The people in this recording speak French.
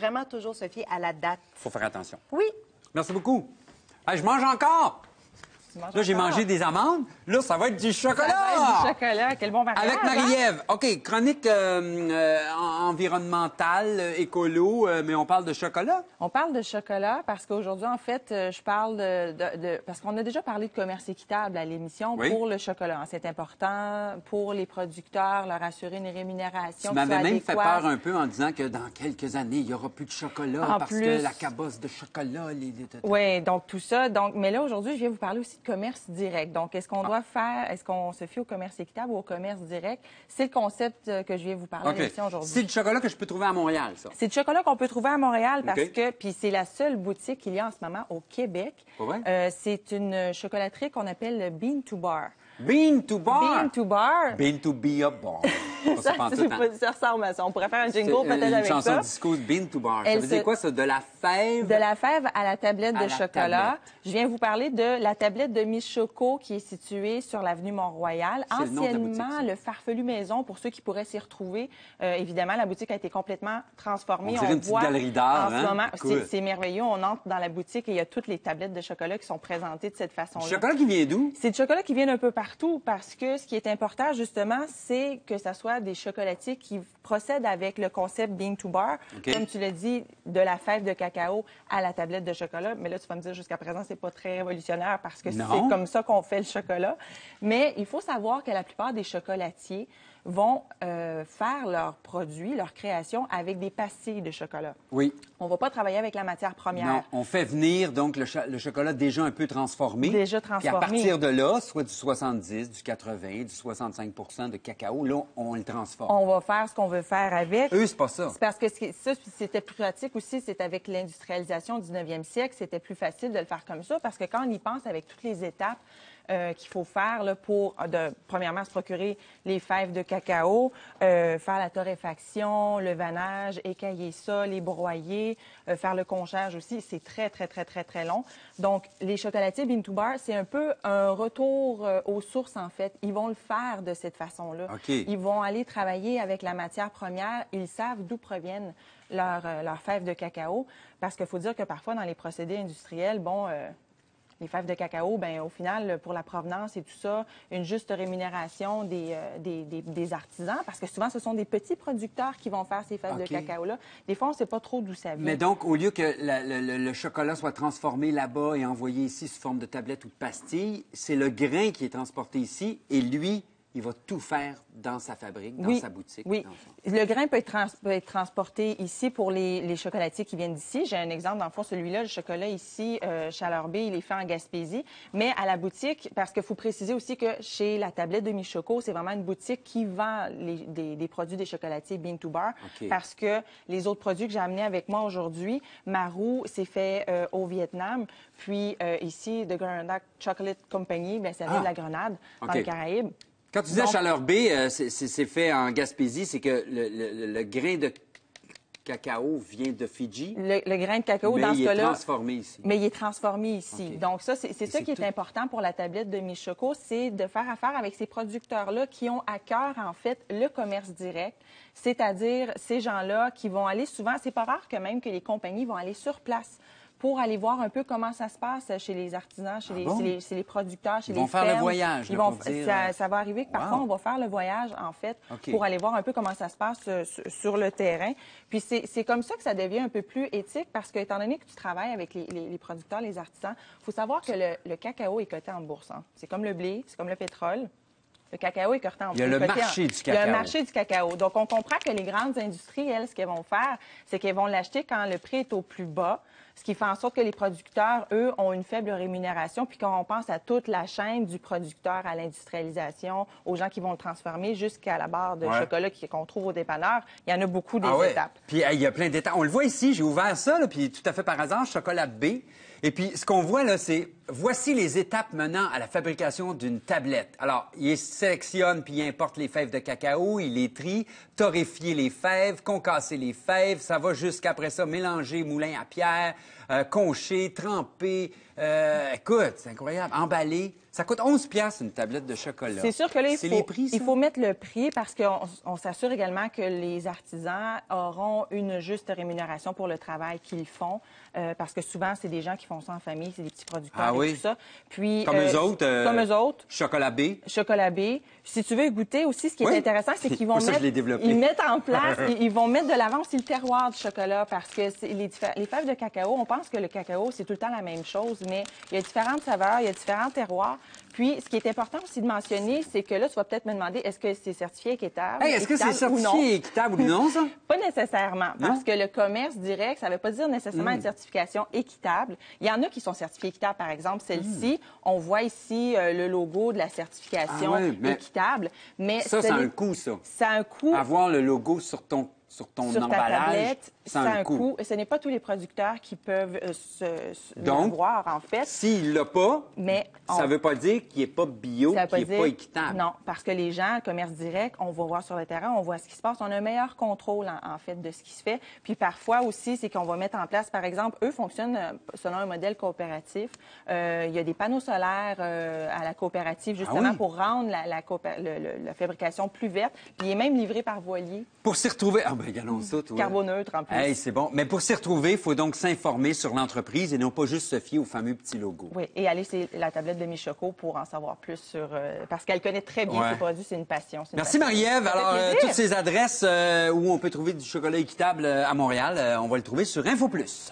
vraiment toujours se fier à la date. Faut faire attention. Oui. Merci beaucoup. Hey, je mange encore. Là, j'ai encore? mangé des amandes. Là, ça va être du chocolat. Ça va être du chocolat. Quel bon mariage. Avec Marie-Ève. OK, chronique environnementale, écolo, mais on parle de chocolat. On parle de chocolat parce qu'aujourd'hui, en fait, je parle parce qu'on a déjà parlé de commerce équitable à l'émission pour le chocolat. C'est important pour les producteurs, leur assurer une rémunération. Tu m'avais même fait peur un peu en disant que dans quelques années, il n'y aura plus de chocolat que la cabosse de chocolat... Oui, donc tout ça. Mais là, aujourd'hui, je viens vous parler aussi de commerce direct. Donc, est-ce qu'on doit faire, est-ce qu'on se fie au commerce équitable ou au commerce direct? C'est le concept que je viens vous parler à l'émission aujourd'hui. C'est le chocolat que je peux trouver à Montréal, ça? C'est le chocolat qu'on peut trouver à Montréal parce que, puis c'est la seule boutique qu'il y a en ce moment au Québec. C'est une chocolaterie qu'on appelle Bean to Bar. Bean to Bar? Bean to Bar. Bean to be a bar. Ça ressemble à ça. On pourrait faire un jingle peut-être avec ça. Une chanson disco, Bean to Bar. Ça veut dire quoi, ça? De la fève? De la fève à la tablette de chocolat. Je viens vous parler de la tablette de Miss Choco qui est située sur l'avenue Mont-Royal. Anciennement, le Farfelu Maison, pour ceux qui pourraient s'y retrouver. Évidemment, la boutique a été complètement transformée. On dirait une petite galerie d'art. En ce moment, c'est merveilleux. On entre dans la boutique et il y a toutes les tablettes de chocolat qui sont présentées de cette façon-là. Le chocolat qui vient d'où? C'est du chocolat qui vient d'un peu partout parce que ce qui est important, justement, c'est que ça soit des chocolatiers qui procèdent avec le concept Bean to Bar. Comme tu l'as dit, de la fève de cacao à la tablette de chocolat. Mais là, tu vas me dire, jusqu'à présent, c'est pas très révolutionnaire parce que c'est comme ça qu'on fait le chocolat. Mais il faut savoir que la plupart des chocolatiers vont faire leurs produits, leurs créations avec des pastilles de chocolat. Oui. On ne va pas travailler avec la matière première. Non, on fait venir donc le chocolat déjà un peu transformé. Déjà transformé. Puis à partir de là, soit du 70, du 80, du 65 de cacao, là, on le transforme. On va faire ce qu'on veut faire avec. Eux, c'est pas ça. C'est parce que ça, c'était plus pratique aussi. C'est avec l'industrialisation du 19e siècle, c'était plus facile de le faire comme ça parce que quand on y pense avec toutes les étapes qu'il faut faire là, pour, premièrement, se procurer les fèves de cacao, faire la torréfaction, le vanage, écailler ça, les broyer, faire le conchage aussi. C'est très, très, très, très, très long. Donc, les chocolatiers Bean to Bar, c'est un peu un retour aux sources, en fait. Ils vont le faire de cette façon-là. Ils vont aller travailler avec la matière première. Ils savent d'où proviennent leurs fèves de cacao. Parce qu'il faut dire que parfois, dans les procédés industriels, les fèves de cacao, bien, au final, pour la provenance et tout ça, une juste rémunération des artisans, parce que souvent, ce sont des petits producteurs qui vont faire ces fèves de cacao-là. Des fois, on ne sait pas trop d'où ça vient. Mais donc, au lieu que le chocolat soit transformé là-bas et envoyé ici sous forme de tablette ou de pastille, c'est le grain qui est transporté ici et lui, il va tout faire dans sa fabrique, dans sa boutique. Oui, le grain peut être transporté ici pour les chocolatiers qui viennent d'ici. J'ai un exemple, dans le fond, celui-là, le chocolat ici, Chaleur Bay, il est fait en Gaspésie. Mais à la boutique, parce qu'il faut préciser aussi que chez la tablette de Miss Choco, c'est vraiment une boutique qui vend des produits des chocolatiers Bean to Bar. Parce que les autres produits que j'ai amenés avec moi aujourd'hui, Marou, c'est fait au Vietnam. Puis ici, The Grenada Chocolate Company, bien, ça vient de la Grenade, dans les Caraïbes. Quand tu disais Chaleur Bay, c'est fait en Gaspésie, c'est que le grain de cacao vient de Fidji. Le grain de cacao, dans ce cas-là... Mais il est transformé ici. Mais il est transformé ici. Donc ça, c'est ça qui est important pour la tablette de Miss Choco, c'est de faire affaire avec ces producteurs-là qui ont à cœur, en fait, le commerce direct, c'est-à-dire ces gens-là qui vont aller souvent... C'est pas rare que même que les compagnies vont aller sur place pour aller voir un peu comment ça se passe chez les artisans, chez les producteurs, chez les fermes. Ils vont faire le voyage. Ça va arriver que parfois, on va faire le voyage, en fait, pour aller voir un peu comment ça se passe sur le terrain. Puis c'est comme ça que ça devient un peu plus éthique parce que, étant donné que tu travailles avec les producteurs, les artisans, il faut savoir que le cacao est coté en bourse. C'est comme le blé, c'est comme le pétrole. Le cacao est coté en bourse. Il y a le marché du cacao. Il y a le marché du cacao. Donc, on comprend que les grandes industries, elles, ce qu'elles vont faire, c'est qu'elles vont l'acheter quand le prix est au plus bas, ce qui fait en sorte que les producteurs, eux, ont une faible rémunération. Puis quand on pense à toute la chaîne du producteur à l'industrialisation, aux gens qui vont le transformer jusqu'à la barre de chocolat qu'on trouve au dépanneur, il y en a beaucoup des étapes. Puis il y a plein d'étapes. On le voit ici, j'ai ouvert ça, là, puis tout à fait par hasard, chocolat B. Et puis, ce qu'on voit, là, c'est voici les étapes menant à la fabrication d'une tablette. Alors, il sélectionne puis il importe les fèves de cacao, il les trie, torréfier les fèves, concasser les fèves, ça va jusqu'après ça mélanger moulin à pierre, concher, tremper, écoute, c'est incroyable, emballer. Ça coûte 11 piastres, une tablette de chocolat. C'est sûr que là, C'est les prix, ça? il faut mettre le prix parce qu'on s'assure également que les artisans auront une juste rémunération pour le travail qu'ils font. Parce que souvent, c'est des gens qui font ça en famille, c'est des petits producteurs Ah et oui? tout ça. Puis, Comme eux autres? Comme eux autres. Chocolat B. Chocolat B. Si tu veux goûter aussi, ce qui Oui. est intéressant, c'est qu'ils vont Pour ça, je mettre, l'ai développé. ils mettent en place, ils vont mettre de l'avant aussi le terroir du chocolat parce que les fèves de cacao, on pense que le cacao, c'est tout le temps la même chose, mais il y a différentes saveurs, il y a différents terroirs. Puis, ce qui est important aussi de mentionner, c'est que là, tu vas peut-être me demander, est-ce que c'est certifié équitable? Hey, est-ce que c'est équitable ou non? certifié équitable ou non, ça? Pas nécessairement, Non? parce que le commerce direct, ça ne veut pas dire nécessairement une certification équitable. Il y en a qui sont certifiés équitables, par exemple, celle-ci. On voit ici le logo de la certification Ah ouais, mais équitable. Mais Ça, ça a un coût, ça. Ça a un coût. Avoir le logo sur ton Sur ta emballage, tablette, ça a un coût. Et ce n'est pas tous les producteurs qui peuvent Donc, l'avoir, en fait. S'il l'a pas, Mais ça ne veut pas dire qu'il n'est pas bio, Ça veut qu'il n'est pas dire- équitable. Non, parce que les gens, le commerce direct, on va voir sur le terrain, on voit ce qui se passe. On a un meilleur contrôle, en fait, de ce qui se fait. Puis parfois aussi, c'est qu'on va mettre en place, par exemple, eux fonctionnent selon un modèle coopératif. Il y a des panneaux solaires à la coopérative, justement, oui? pour rendre la fabrication plus verte. Puis il est même livré par voilier, Pour s'y retrouver... Ah ben, regardons ça, toi. carboneutre en plus. Hey, c'est bon. Mais pour s'y retrouver, il faut donc s'informer sur l'entreprise et non pas juste se fier au fameux petit logo. Oui, et aller sur la tablette de Michoco pour en savoir plus sur... parce qu'elle connaît très bien Ouais. ses produits, c'est une passion. c'est une Merci passion. Marie-Ève. Ça fait Alors, plaisir. toutes ces adresses où on peut trouver du chocolat équitable à Montréal, on va le trouver sur Info Plus.